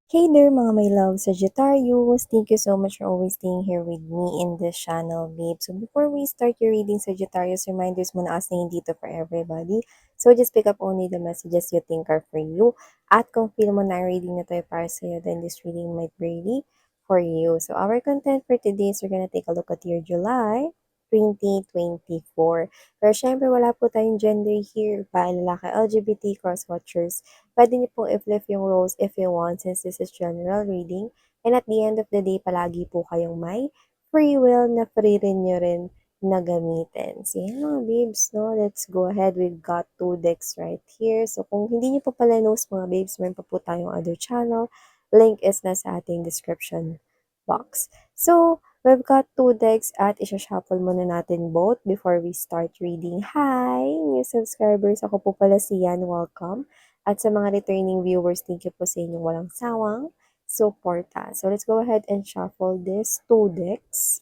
Hey there mga my love Sagittarius! Thank you so much for always staying here with me in this channel, babe. So before we start your reading, Sagittarius, reminders muna as na hindi to for everybody. So just pick up only the messages you think are for you. At kung feel mo na ang reading na to ay para sa'yo, then this reading might be really for you. So our content for today is we're gonna take a look at your July 2024. Pero syempre wala po tayong gender here, babae, lalaki, LGBT, cross-watchers. Pwede niyo pong i-flip yung roles if you want since this is general reading. And at the end of the day, palagi po kayong may free will na free rin nyo rin na gamitin. So yan mga babes, no? Let's go ahead. We've got 2 decks right here. So kung hindi niyo pa pala knows mga babes, meron pa po tayong other channel. Link is nasa ating description box. So, we've got 2 decks at isa-shuffle muna natin both before we start reading. Hi! New subscribers, ako po pala si Yan. Welcome. At sa mga returning viewers, thank you po sa inyong walang sawang suporta. So let's go ahead and shuffle these 2 decks.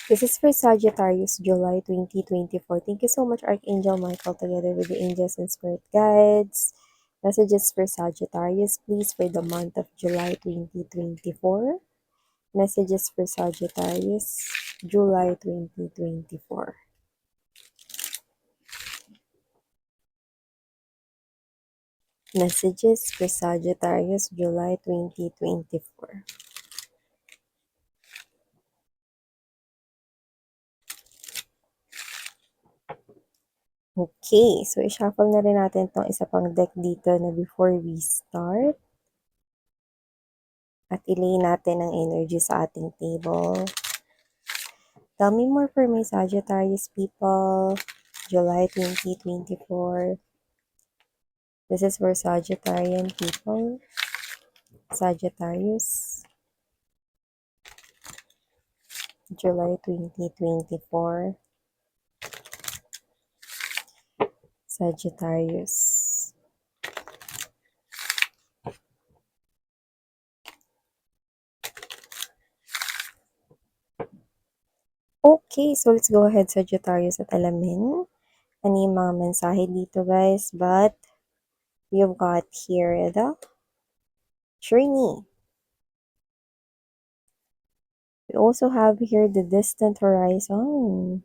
This is for Sagittarius, July 2024. Thank you so much, Archangel Michael, together with the angels and spirit guides. Messages for Sagittarius, please, for the month of July 2024. Messages for Sagittarius, July 2024. Messages for Sagittarius, July 2024. Okay, so i-shuffle na rin natin itong isa pang deck dito na before we start. At ilay natin ang energy sa ating table. Tell me more for my Sagittarius people, July 2024. This is for Sagittarian people, Sagittarius, July 2024, Sagittarius. Okay, so let's go ahead, Sagittarius, at alamin ano yung mga mensahe dito, guys. But you've got here the journey. We also have here the distant horizon.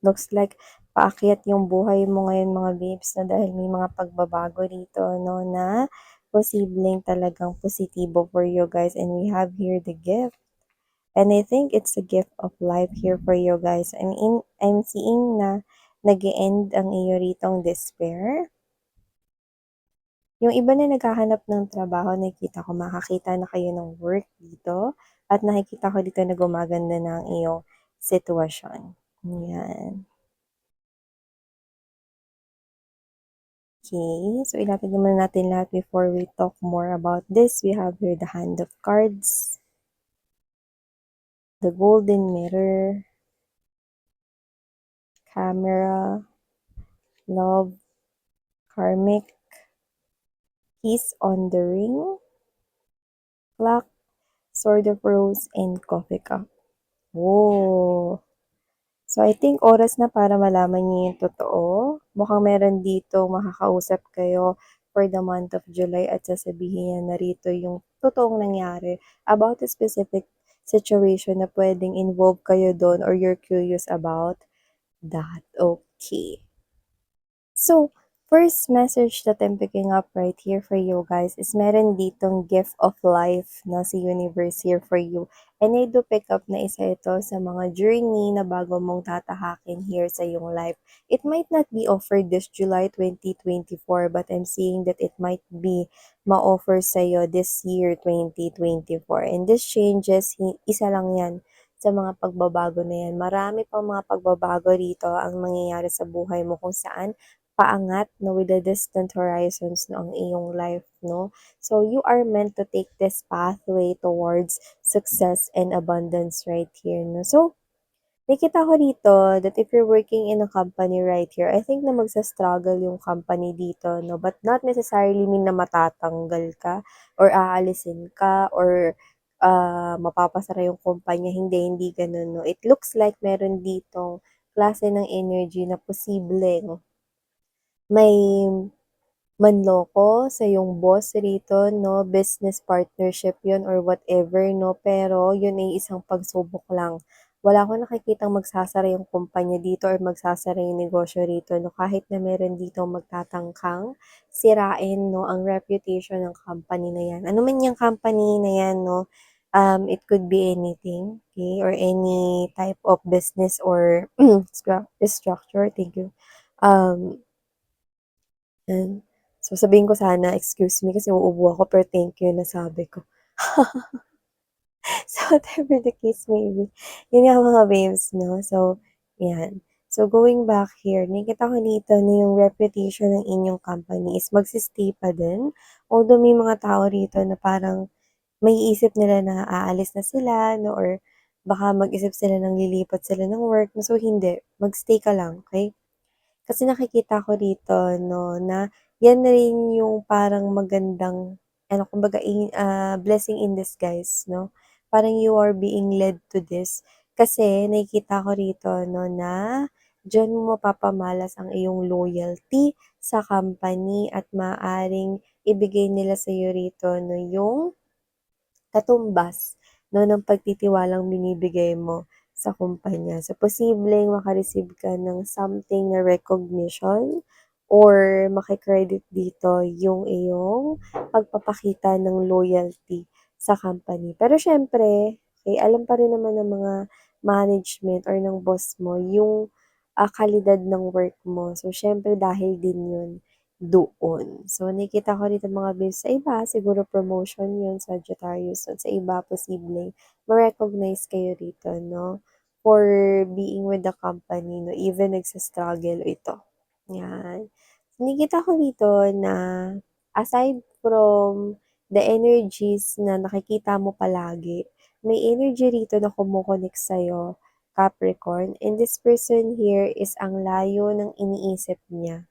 Looks like paakyat yung buhay mo ngayon mga babes na dahil may mga pagbabago dito, no, na posibleng talagang positibo for you guys. And we have here the gift. And I think it's a gift of life here for you guys. I'm seeing na nag-end ang iyo ritong despair. Yung iba na naghahanap ng trabaho, nakikita ko makakita na kayo ng work dito at nakikita ko dito na gumaganda na ang iyong sitwasyon. Yan. Okay, so ilapit naman natin lahat before we talk more about this. We have here the hand of cards, the golden mirror, camera, love, karmic, peace on the ring, clock, sword of rose, and coffee cup. Whoa! So, I think oras na para malaman niyo yung totoo. Mukhang meron dito makakausap kayo for the month of July at sasabihin niya na rito yung totoong nangyari about a specific situation na pwedeng involve kayo doon or you're curious about that. Okay. So, first message that I'm picking up right here for you guys is meron ditong gift of life na si universe here for you. And I do pick up na isa ito sa mga journey na bago mong tatahakin here sa iyong life. It might not be offered this July 2024, but I'm seeing that it might be ma-offer sa'yo this year 2024. And this changes, isa lang yan sa mga pagbabago na yan. Marami pang mga pagbabago rito ang mangyayari sa buhay mo kung saan paangat no, with the distant horizons no, ang iyong life, no? So, you are meant to take this pathway towards success and abundance right here, no? So, nakita ko dito that if you're working in a company right here, I think na magsa-struggle yung company dito, no? But not necessarily mean na matatanggal ka or aalisin ka or mapapasara yung kumpanya. Hindi ganun, no? It looks like meron ditong klase ng energy na posibleng may manloko sa iyong boss rito 'no, business partnership 'yun or whatever 'no, pero 'yun ay isang pagsubok lang. Wala akong nakikitang magsasara yung kumpanya dito or magsasara yung negosyo rito 'no, kahit na meron ditong magtatangkang sirain 'no, ang reputation ng company na 'yan. Ano man yang company na 'yan 'no, it could be anything, okay, or any type of business or structure, thank you. Um 'Yan. So, sabihin ko sana, "Excuse me kasi uubo ako," pero thank you nasabi ko. So, whatever the case may be, yun nga mga babes 'no, so 'yan. So, going back here, nakikita ko dito na yung reputation ng inyong company is pa din. Although may mga tao rito na parang maiisip nila na aalis na sila 'no or baka mag-isip sila ng lilipat sila ng work. So, hindi, ka lang, okey? Kasi nakikita ko dito 'no, na 'yan na rin yung parang magandang ano kumbaga blessing in disguise 'no. Parang you are being led to this kasi nakikita ko rito 'no, na diyan mo mapapamalas ang iyong loyalty sa company at maaaring ibigay nila sa'yo rito 'no, yung katumbas 'no, ng pagtitiwalang binibigay mo sa kumpanya. So, posibleng maka-receive ka ng something na recognition or maki-credit dito yung iyong pagpapakita ng loyalty sa company. Pero siyempre, eh, alam pa rin naman ng mga management or ng boss mo yung, kalidad ng work mo. So, siyempre dahil din yun doon. So, nakikita ko dito mga bills sa iba, siguro promotion yun, Sagittarius. Sa iba, posibleng ma-recognize kayo rito, no? For being with the company, no? Even nagsa-struggle ito. Yan. Nakikita ko dito na aside from the energies na nakikita mo palagi, may energy rito na kumukonek sa'yo, Capricorn. And this person here is ang layo ng iniisip niya.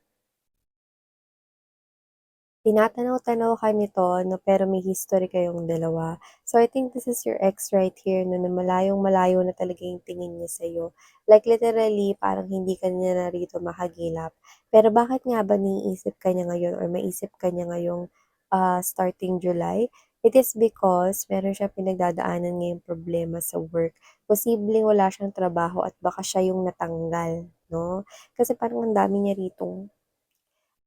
Tinatanaw-tanaw ka nito 'no, pero may history kayong dalawa. So, I think this is your ex right here 'no, na malayong-malayo na talaga yung tingin niya sa'yo. Like literally, parang hindi ka niya na rito makagilap. Pero bakit nga ba naiisip ka niya ngayon or maisip ka niya ngayong, starting July? It is because meron siyang pinagdadaanan ngayong problema sa work. Posibleng wala siyang trabaho at baka siya yung natanggal 'no, kasi parang ang dami niya ritong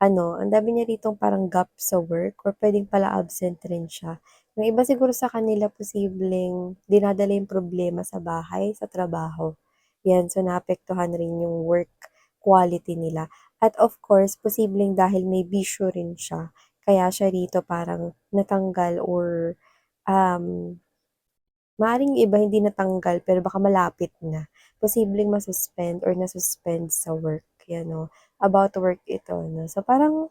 ang dami niya ritong parang gap sa work or puwedeng pala absent rin siya. Yung iba siguro sa kanila posibleng dinadala yung problema sa bahay, sa trabaho. 'Yan, so naapektuhan rin yung work quality nila. At of course, posibleng dahil may bisyo rin siya, kaya siya rito parang natanggal or, um, maaaring yung iba hindi natanggal pero baka malapit na. Posibleng ma-suspend or na-suspend sa work, 'yan 'no, about work ito 'no. So parang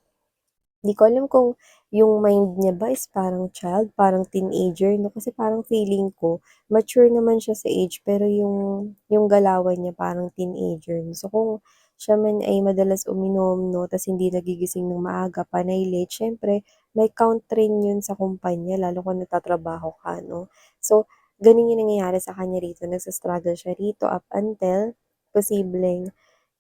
di ko alam kung yung mind niya ba is parang child, parang teenager 'no, kasi parang feeling ko mature naman siya sa age pero yung galawan niya parang teenager. So kung siya man ay madalas uminom 'no, ta's hindi nagigising ng maaga, panay late, siyempre may count rin yun sa kumpanya lalo kung nagtatrabaho ka 'no. So, gano'n yung nangyayari sa kanya rito, nagsa-struggle siya rito up until posibleng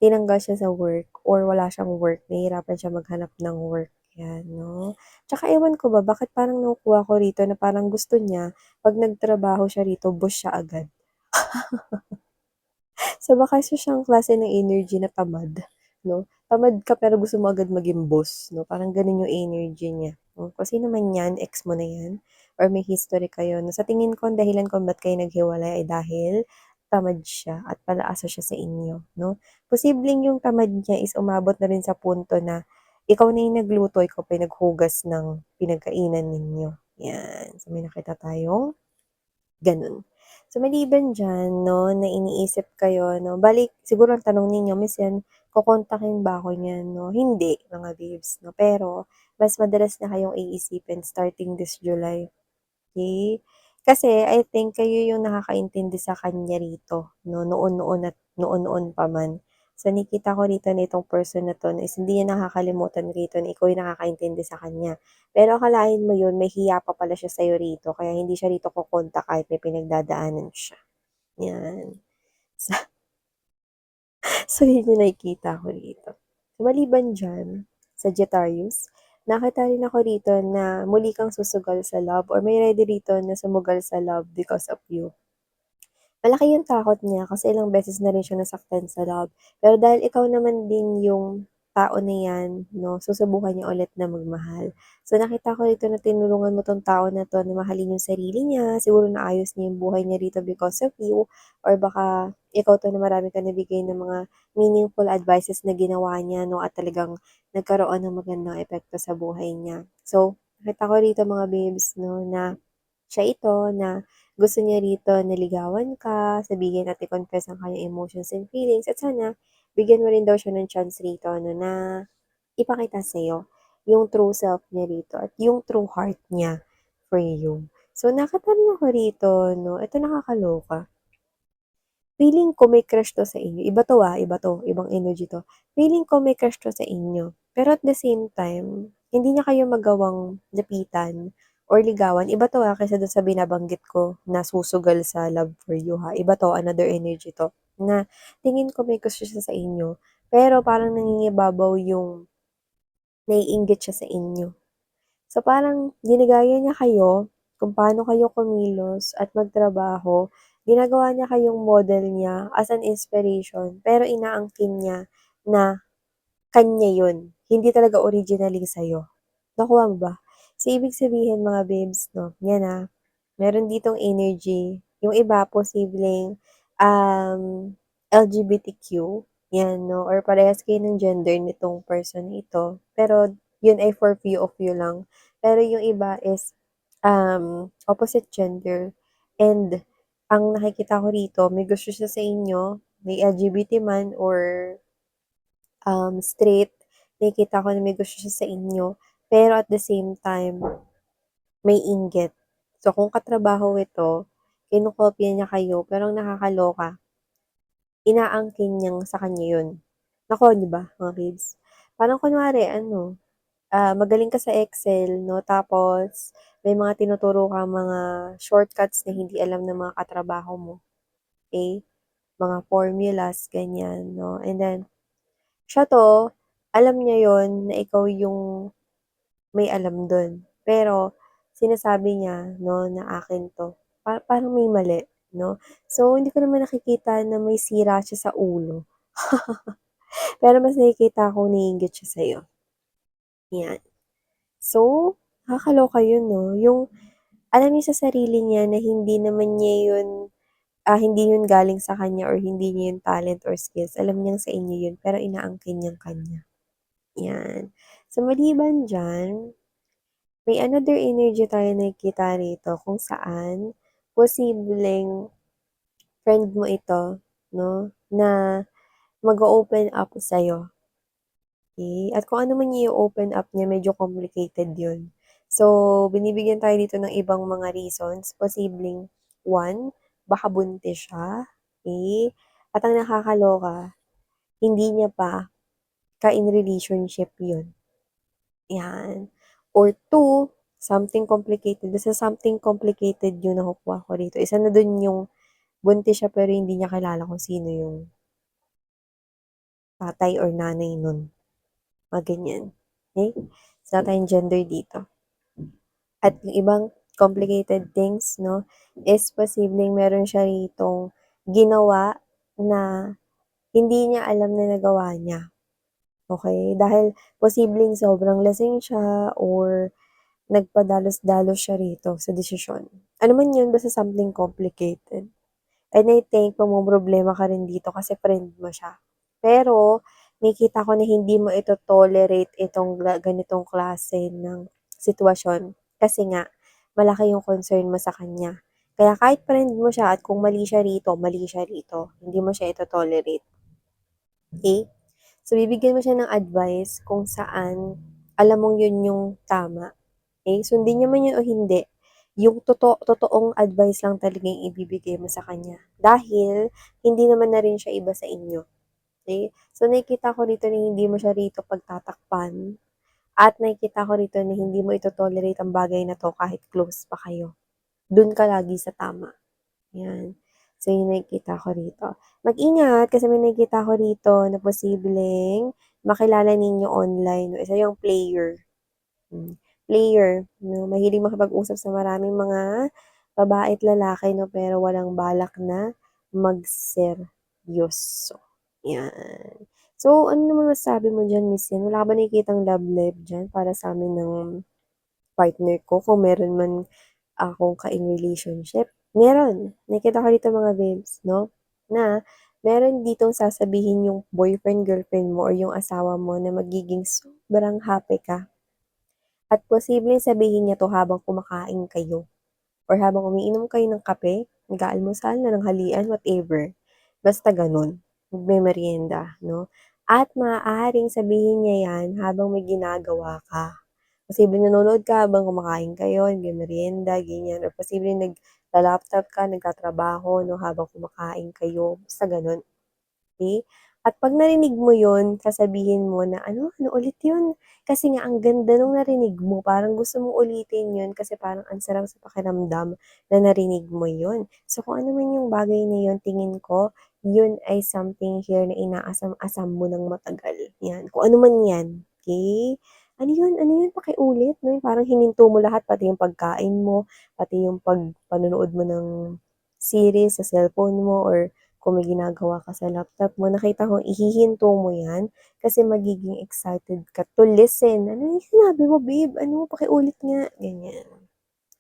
tinanggal siya sa work or wala siyang work, nahihirapan siya maghanap ng work. 'Yan 'no. Tsaka ewan ko ba bakit parang nakukuha ko rito na parang gusto niya 'pag nagtrabaho siya rito boss siya agad. So baka isa siyang klase ng energy na tamad 'no. Tamad ka pero gusto mo agad maging boss 'no, parang gano'n yung energy niya. Kung sino man 'yan, ex mo na 'yan or may history kayo 'no. Sa tingin ko ang dahilan kung ba't kayo naghiwalay ay dahil tamad siya at palaasa siya sa inyo 'no. Posibleng yung tamad niya is umabot na rin sa punto na ikaw na yung nagluto, ikaw pa yung naghugas ng pinagkainan ninyo, 'yan. So may nakita tayong gano'n. So maliban diyan 'no, na iniisip kayo 'no, bale siguro ang tanong ninyo, "Miss yan, kokontakin ba ako niyan 'no?" Hindi mga babes 'no, pero mas madalas na kayong iisipin starting this July. Okay, kasi I think kayo yung nakakaintindi sa kanya rito 'no, noon-noon at noon-noon pa man. So nakikita ko rito na itong person na 'to is hindi niya nakakalimutan rito na ikaw yung nakakaintindi sa kanya. Pero akalain mo yun, may hiya pa pala siya sa'yo rito kaya hindi siya rito kokontak kahit may pinagdadaanan siya, 'yan. So, yun yung nakikita ko rito. Maliban diyan, Sagittarius, nakita rin ako rito na muli kang susugal sa love or may ready rito na sumugal sa love because of you. Malaki yung takot niya kasi ilang beses na rin siya nasaktan sa love. Pero dahil ikaw naman din yung tao na yan, no, susubukan niya ulit na magmahal. So nakita ko rito na tinulungan mo tong tao na to na mahalin yung sarili niya, siguro naayos niya yung buhay niya rito because of you, or baka ikaw to na marami ka nabigay ng mga meaningful advices na ginawa niya, no, at talagang nagkaroon ng magandang epekto sa buhay niya. So, nakita ko rito mga babes, no, na siya ito na gusto niya rito na ligawan ka, sabihin at i-confess ang kanyang emotions and feelings at sana bigyan mo rin daw siya ng chance rito no, na ipakita sa'yo yung true self niya rito at yung true heart niya for you. So, nakatanong ako rito, no, ito nakakaloka. Feeling ko may crush 'to sa inyo. Iba 'to, iba 'to, ibang energy 'to. Feeling ko may crush 'to sa inyo, pero at the same time, hindi niya kayo magawang lapitan or ligawan. Iba 'to, kaysa dun sa binabanggit ko na susugal sa love for you, Iba 'to, another energy 'to, na tingin ko may crush siya sa inyo, pero parang nangingibabaw yung naiinggit siya sa inyo. So, parang ginagaya niya kayo kung paano kayo kumilos at magtrabaho. Ginagawa niya kayong model niya as an inspiration, pero inaangkin niya na kanya yun. Hindi talaga originally sa'yo. Nakuha mo ba? So, ibig sabihin mga babes, no? Yan meron ditong energy. Yung iba, posibleng LGBTQ. Yan, no? Or parehas kayo ng gender nitong person na ito. Pero, yun ay for few of you lang. Pero yung iba is opposite gender. And, ang nakikita ko rito, may gusto siya sa inyo, may LGBT man or straight, nakikita ko na may gusto siya sa inyo, pero at the same time, may inggit. So, kung katrabaho ito, kinokopya niya kayo, pero ang nakakaloka, inaangkin niyang sa kanya yun. Naku, di ba, mga kids? Parang kunwari, magaling ka sa Excel, no? Tapos, may mga tinuturo ka mga shortcuts na hindi alam ng mga katrabaho mo. Okay? Mga formulas, ganyan, no? And then, siya to, alam niya yon na ikaw yung may alam dun. Pero, sinasabi niya, no, na akin to. Parang may mali, no? So, hindi ko naman nakikita na may sira siya sa ulo. Pero mas nakikita ko naiinggit siya sa'yo. Yan. So, nakakaloka yun, no? Yung, alam niya sa sarili niya na hindi naman niya yun, hindi yun galing sa kanya or hindi niya yun talent or skills. Alam niyang sa inyo yun, pero inaangkin niyang kanya. Yan. So, maliban dyan, may another energy tayo nakikita rito kung saan posibleng friend mo ito, no, na mag-open up sa'yo. Okay? At kung ano man yung open up niya, medyo complicated yun. So, binibigyan tayo dito ng ibang mga reasons. Posibleng, one, baka buntis siya. Okay? At ang nakakaloka, hindi niya pa ka-in relationship yun. Yan. Or two, something complicated. Basta something complicated yung nakukuha ko dito. Isa na dun yung buntis siya pero hindi niya kilala kung sino yung tatay or nanay nun. Mga ganyan. Okay? So, tayong gender dito. At yung ibang complicated things, no, is posibleng meron siya ritong ginawa na hindi niya alam na nagawa niya. Okay? Dahil posibleng sobrang lasing siya or nagpadalos-dalos siya rito sa desisyon. Ano man yun, basta something complicated. And I think problema ka rin dito kasi friend mo siya. Pero, nakikita ko na hindi mo ito tolerate itong ganitong klase ng sitwasyon. Kasi nga, malaki yung concern mo sa kanya. Kaya kahit friend mo siya at kung mali siya rito, mali siya rito. Hindi mo siya ito tolerate. Okay? So, bibigyan mo siya ng advice kung saan alam mong yun yung tama. Okay? Sundin niya man yun o hindi, yung totoong advice lang talaga yung ibibigay mo sa kanya. Dahil, hindi naman na rin siya iba sa inyo. Okay? So, nakikita ko rito na hindi mo siya rito pagtatakpan. At nakikita ko rito na hindi mo ito tolerate ang bagay na to kahit close pa kayo. Doon ka lagi sa tama. Yan. So, yung nakikita ko rito. Mag-ingat kasi may nakikita ko rito na posibleng makilala ninyo online. Isa yung player. Player, 'no, mahilig makipag-usap sa maraming mga babae at lalaki 'no, pero walang balak na magseryoso, 'yan. So, ano naman masasabi mo diyan, Miss Yen, wala ka ba nakikitang love life diyan para sa'min ng partner ko kung meron man akong ka-in relationship? Meron, nakikita ko dito mga babes 'no, na meron ditong sasabihin yung boyfriend, girlfriend mo or yung asawa mo na magiging sobrang happy ka at posibleng sabihin niya 'to habang kumakain kayo or habang umiinom kayo ng kape, nag-aalmusal, nananghalian, whatever. Basta gano'n, nagmemeryenda 'no, at maaaring sabihin niya 'yan habang may ginagawa ka. Posibleng nanonood ka habang kumakain kayo, nagmemeryenda, ganyan, or posibleng nagla-laptop ka, nagtatrabaho 'no, habang kumakain kayo, basta gano'n. Okey? At 'pag narinig mo yun, sasabihin mo na, "Ano, ano ulit yun?" Kasi nga ang ganda nung narinig mo, parang gusto mong ulitin yun kasi parang ang sarap sa pakiramdam na narinig mo yun. So, kung ano man yung bagay na yun, tingin ko yun ay something here na inaasam-asam mo ng matagal, 'yan. Kung ano man 'yan, okey? Ano yun, pakiulit 'no, yung parang hininto mo lahat, pati yung pagkain mo, pati yung panonood mo ng series sa cellphone mo or kung may ginagawa ka sa laptop mo, nakita ko ihihinto mo 'yan kasi magiging excited ka to listen. "Ano yung sinabi mo babe? Ano, pakiulit nga." Ganyan.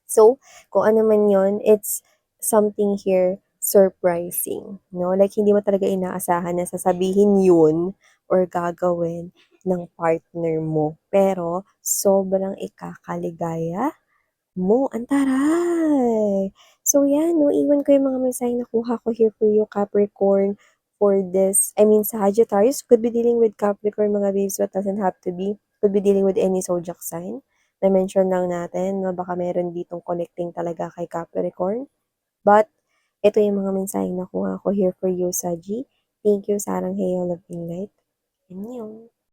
So, kung ano man 'yun, it's something here surprising, 'no? Like hindi mo talaga inaasahan na sasabihin 'yun or gagawin ng partner mo, pero sobrang ikakaligaya mo, ang taray! So yan 'no, iwan ko yung mga mensaheng nakuha ko here for you, Capricorn, for this Sagittarius could be dealing with Capricorn mga babes, but doesn't have to be. Could be dealing with any zodiac sign. Na-mention lang natin na baka meron ditong connecting talaga kay Capricorn. But ito yung mga mensaheng nakuha ko here for you, Saji. Thank you, Sarang Heyo Loving Light. Annyeong.